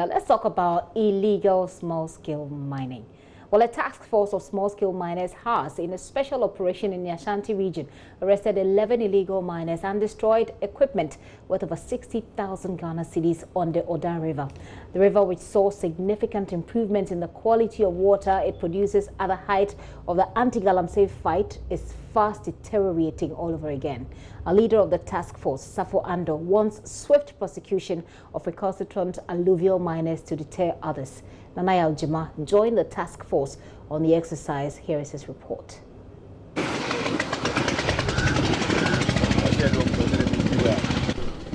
Africa, let's talk about illegal small-scale mining. Well, a task force of small-scale miners has, in a special operation in the Ashanti region, arrested 11 illegal miners and destroyed equipment worth over 60,000 Ghana cedis on the Oda River. The river, which saw significant improvement in the quality of water it produces at the height of the anti-Galamsey fight, is fast deteriorating all over again. A leader of the task force, Safo Ando, wants swift prosecution of recalcitrant alluvial miners to deter others. Nanaya Aljima joined the task force on the exercise. Here is his report.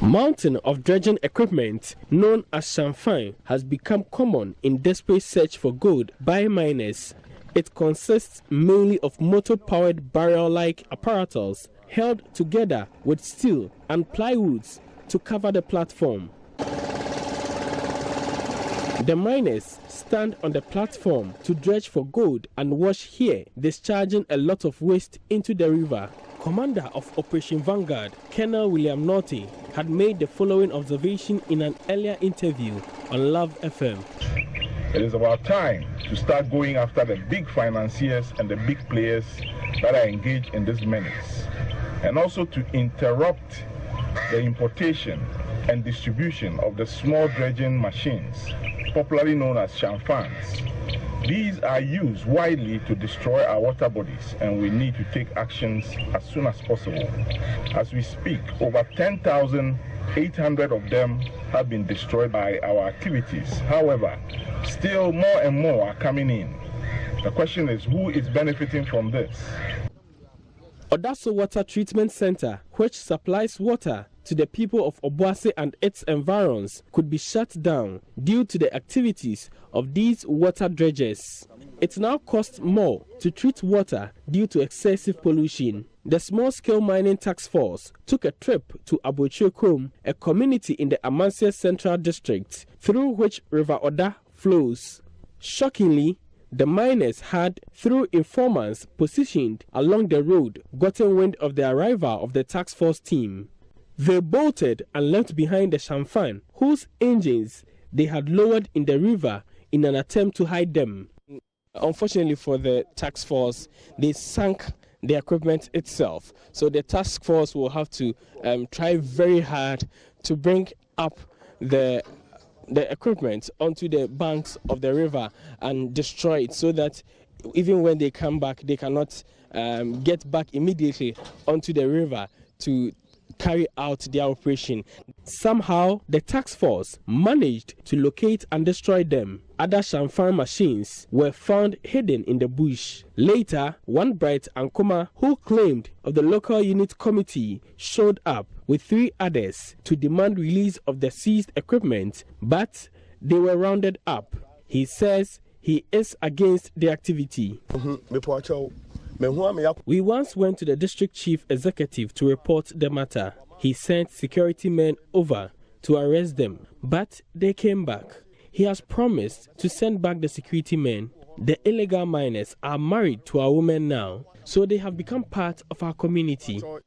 Mountain of dredging equipment known as champagne has become common in desperate search for gold by miners. It consists mainly of motor-powered barrel-like apparatus held together with steel and plywoods to cover the platform. The miners stand on the platform to dredge for gold and wash here, discharging a lot of waste into the river. Commander of Operation Vanguard, Colonel William Norty, had made the following observation in an earlier interview on Love FM. It is about time to start going after the big financiers and the big players that are engaged in this menace, and also to interrupt the importation and distribution of the small dredging machines, popularly known as champagnes. These are used widely to destroy our water bodies, and we need to take actions as soon as possible. As we speak, over 10,800 of them have been destroyed by our activities. However, still more and more are coming in. The question is, who is benefiting from this? Odaso Water Treatment Center, which supplies water to the people of Obuasi and its environs, could be shut down due to the activities of these water dredgers. It now costs more to treat water due to excessive pollution. The small-scale mining task force took a trip to Abochokrom, a community in the Amansia Central District, through which River Oda flows. Shockingly, the miners had, through informants positioned along the road, gotten wind of the arrival of the task force team. They bolted and left behind the champagne, whose engines they had lowered in the river in an attempt to hide them. Unfortunately for the task force, they sank the equipment itself. So the task force will have to try very hard to bring up the equipment onto the banks of the river and destroy it, so that even when they come back, they cannot get back immediately onto the river to carry out their operation. Somehow, the task force managed to locate and destroy them. Other champagne machines were found hidden in the bush. Later, one Bright Ankoma, who claimed of the local unit committee, showed up with 3 others to demand release of the seized equipment, but they were rounded up. He says he is against the activity. We once went to the district chief executive to report the matter. He sent security men over to arrest them, but they came back. He has promised to send back the security men. The illegal miners are married to our women now, so they have become part of our community. 5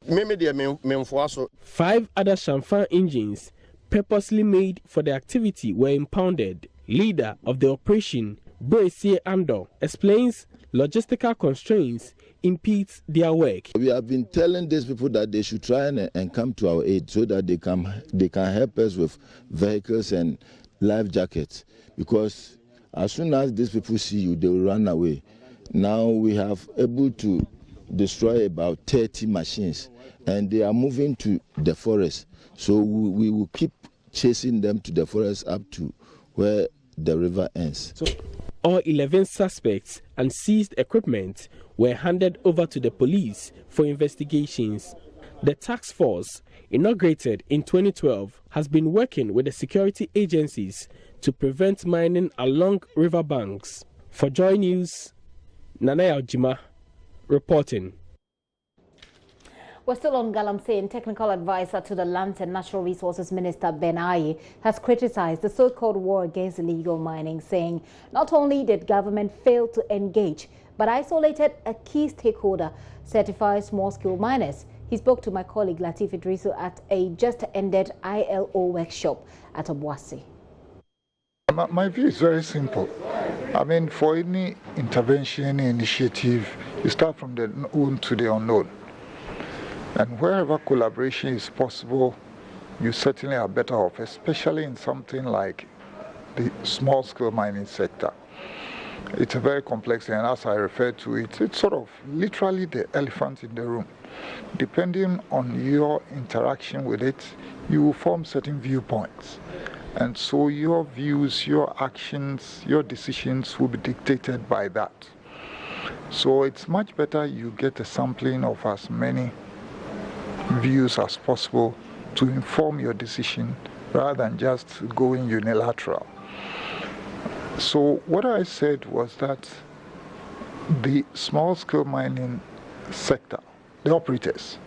other champagne engines purposely made for the activity were impounded. Leader of the operation, Boesie Ando, explains logistical constraints impedes their work. We have been telling these people that they should try and come to our aid so that they can help us with vehicles and life jackets, because as soon as these people see you, they will run away. Now we have able to destroy about 30 machines, and they are moving to the forest. So we will keep chasing them to the forest up to where the river ends. So all 11 suspects and seized equipment were handed over to the police for investigations. The task force, inaugurated in 2012, has been working with the security agencies to prevent mining along riverbanks. For JoyNews, Nanaya Aljima reporting. We're still on Galamsey, and technical advisor to the Lands and Natural Resources Minister Ben Aye has criticized the so-called war against illegal mining, saying not only did government fail to engage, but isolated a key stakeholder, certified small-scale miners. He spoke to my colleague Latif Idrisu at a just-ended ILO workshop at Obuasi. My view is very simple. I mean, for any intervention, any initiative, you start from the known to the unknown. And wherever collaboration is possible, you certainly are better off, especially in something like the small-scale mining sector. It's a very complex thing, and as I refer to it, it's sort of literally the elephant in the room. Depending on your interaction with it, you will form certain viewpoints. And so your views, your actions, your decisions will be dictated by that. So it's much better you get a sampling of as many views as possible to inform your decision rather than just going unilateral. So what I said was that the small-scale mining sector, the operators,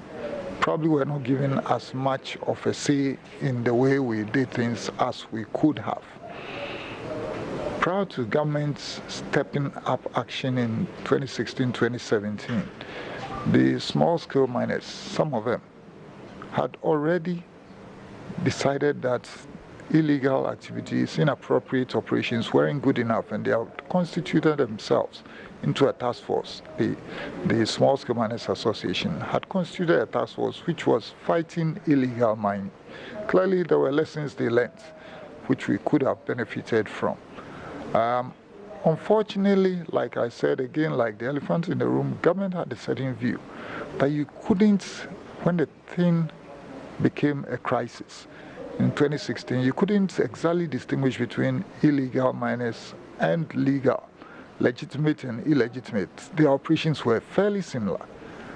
probably were not given as much of a say in the way we did things as we could have. Prior to government's stepping up action in 2016-2017, the small-scale miners, some of them, had already decided that illegal activities, inappropriate operations weren't good enough, and they had constituted themselves into a task force. The Small Scale Miners Association had constituted a task force which was fighting illegal mining. Clearly, there were lessons they learned which we could have benefited from. Unfortunately, like I said again, like the elephant in the room, government had a certain view that you couldn't, when the thing became a crisis in 2016, you couldn't exactly distinguish between illegal miners and legal, legitimate and illegitimate. The operations were fairly similar.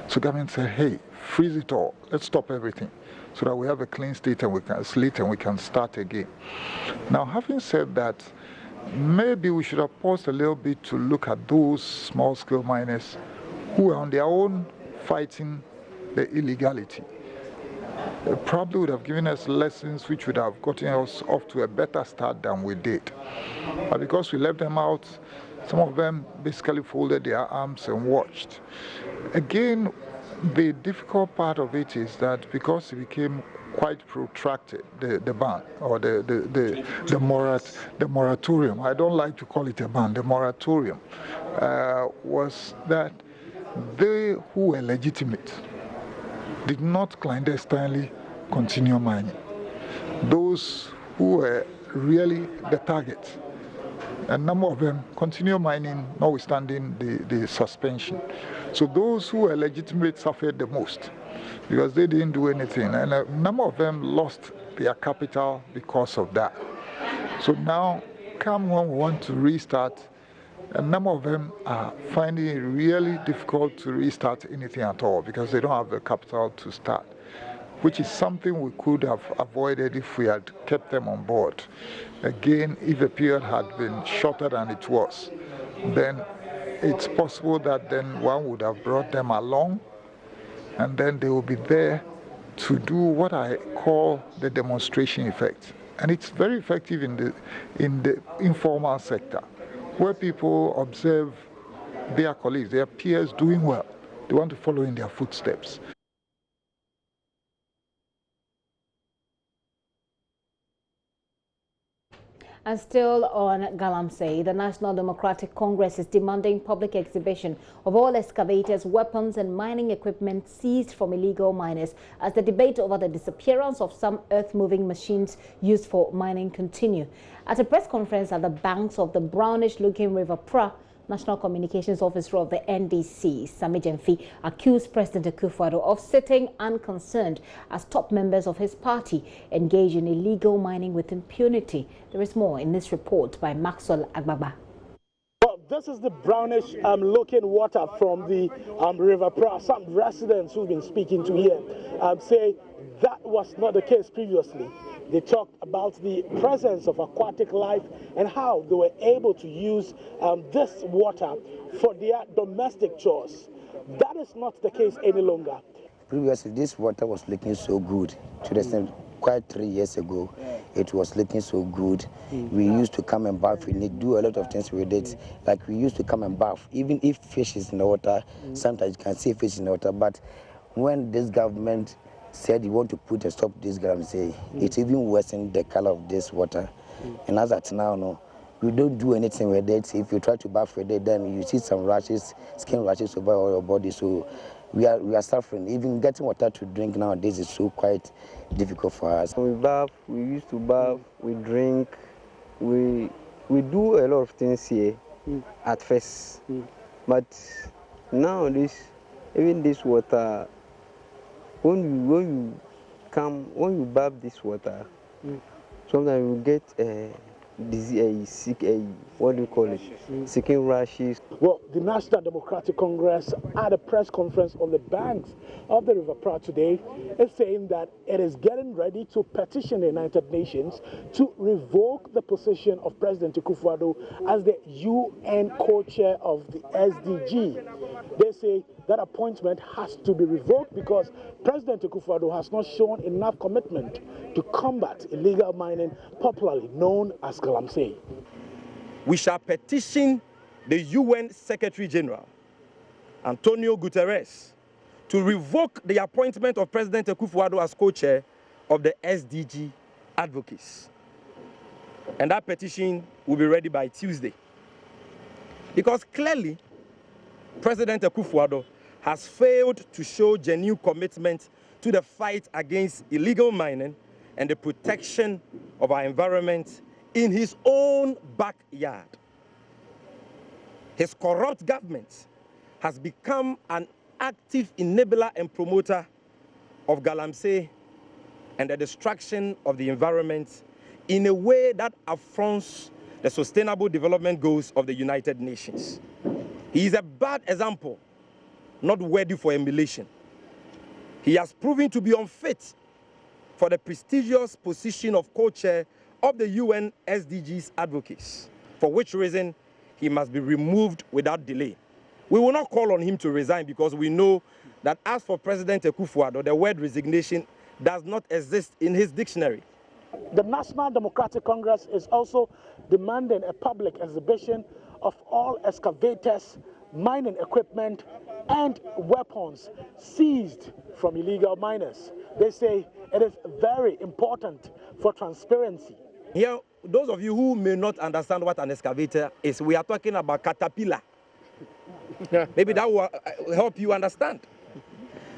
So government said, hey, freeze it all, let's stop everything so that we have a clean state and we can start again. Now, having said that, maybe we should have paused a little bit to look at those small-scale miners who were on their own fighting the illegality. They probably would have given us lessons which would have gotten us off to a better start than we did. But because we left them out, some of them basically folded their arms and watched. Again, the difficult part of it is that because it became quite protracted, the ban or the moratorium, I don't like to call it a ban, the moratorium, was that they who were legitimate did not clandestinely continue mining. Those who were really the target, a number of them continue mining notwithstanding the suspension. So those who were legitimate suffered the most because they didn't do anything, and a number of them lost their capital because of that. So now, come when we want to restart, a number of them are finding it really difficult to restart anything at all because they don't have the capital to start, which is something we could have avoided if we had kept them on board. Again, if the period had been shorter than it was, then it's possible that then one would have brought them along, and then they will be there to do what I call the demonstration effect. And it's very effective in the informal sector, where people observe their colleagues, their peers doing well. They want to follow in their footsteps. And still on Galamsey, the National Democratic Congress is demanding public exhibition of all excavators, weapons and mining equipment seized from illegal miners as the debate over the disappearance of some earth-moving machines used for mining continue. At a press conference at the banks of the brownish-looking River Pra, National Communications Officer of the NDC, Sami Jemfi, accused President Akufo-Addo of sitting unconcerned as top members of his party engage in illegal mining with impunity. There is more in this report by Maxwell Agbaba. Well, this is the brownish looking water from the River Pra. Some residents who've been speaking to here say that was not the case previously. They talked about the presence of aquatic life and how they were able to use this water for their domestic chores. That is not the case any longer. Previously, this water was looking so good. To the extent, quite 3 years ago, it was looking so good. We used to come and bath in it, do a lot of things with it. Like we used to come and bath, even if fish is in the water. Sometimes you can see fish in the water. But when this government said he want to put a stop to this Galamsey. It even worsened the color of this water. And as at now, no, we don't do anything with it. If you try to bath with it, then you see some rashes, skin rashes over all your body. So we are suffering. Even getting water to drink nowadays is so quite difficult for us. We bath, we used to bath, we drink, we do a lot of things here at first. But now even this water, when you bath this water, sometimes you get what do you call it? Skin rashes. Well, the National Democratic Congress at a press conference on the banks of the River Pratt today is saying that it is getting ready to petition the United Nations to revoke the position of President Akufo-Addo as the UN co-chair of the SDG. They say that appointment has to be revoked because President Akufo-Addo has not shown enough commitment to combat illegal mining, popularly known as Galamsey. We shall petition the UN Secretary General, Antonio Guterres, to revoke the appointment of President Akufo-Addo as co-chair of the SDG advocates. And that petition will be ready by Tuesday. Because clearly, President Akufo-Addo has failed to show genuine commitment to the fight against illegal mining and the protection of our environment in his own backyard. His corrupt government has become an active enabler and promoter of Galamsey and the destruction of the environment in a way that affronts the sustainable development goals of the United Nations. He is a bad example, not worthy for emulation. He has proven to be unfit for the prestigious position of co-chair of the UN SDGs advocates, for which reason he must be removed without delay. We will not call on him to resign because we know that as for President Akufo-Addo, the word resignation does not exist in his dictionary. The National Democratic Congress is also demanding a public exhibition of all excavators, mining equipment, and weapons seized from illegal miners. They say it is very important for transparency. Here, those of you who may not understand what an excavator is, we are talking about caterpillar. Maybe that will help you understand.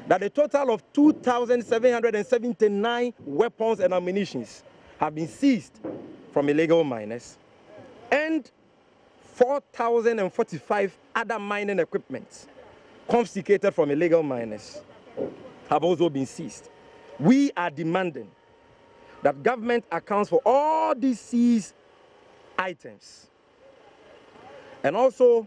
That a total of 2,779 weapons and ammunition have been seized from illegal miners, and 4,045 other mining equipment confiscated from illegal miners have also been seized. We are demanding that government accounts for all these seized items, and also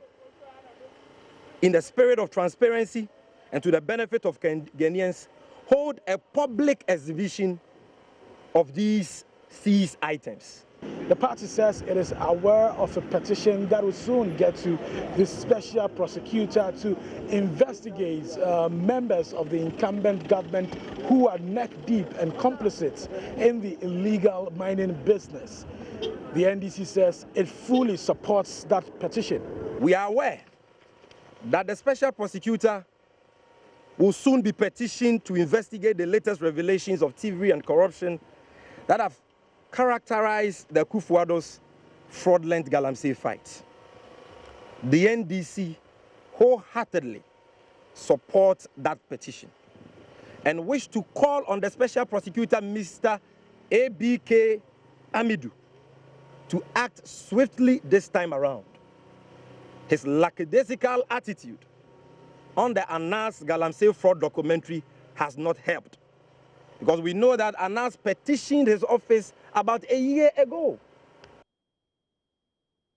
in the spirit of transparency and to the benefit of Ghanaians, hold a public exhibition of these seized items. The party says it is aware of a petition that will soon get to the special prosecutor to investigate members of the incumbent government who are neck deep and complicit in the illegal mining business. The NDC says it fully supports that petition. We are aware that the special prosecutor will soon be petitioned to investigate the latest revelations of thievery and corruption that have characterized the Akufo-Addo's fraudulent Galamsey fight. The NDC wholeheartedly supports that petition and wish to call on the special prosecutor, Mr. ABK Amidu, to act swiftly this time around. His lackadaisical attitude on the Anas Galamsey fraud documentary has not helped, because we know that Anas petitioned his office about a year ago